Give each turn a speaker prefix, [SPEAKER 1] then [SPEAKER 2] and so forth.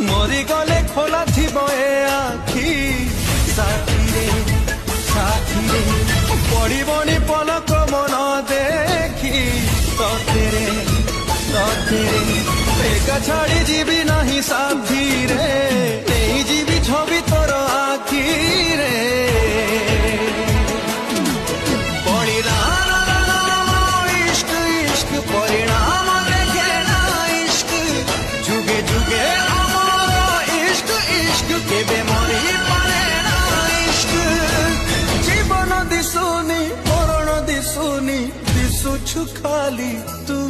[SPEAKER 1] मरी गले खोला थिब ए आखि साथी रे पड़बनी पलक मन देखी ततेरे एका छाड़ी जीवी नहीं साथी रे नहीं जीवी छवि तोर आखि रे इश्क इश्क परिणाम देखे ना इश्क जुगे जुगे आमर इश्क इश्क केबे मरी पारे ना इश्क जीवन दिसुनी मरण दिसुनी दिसुछु खाली तू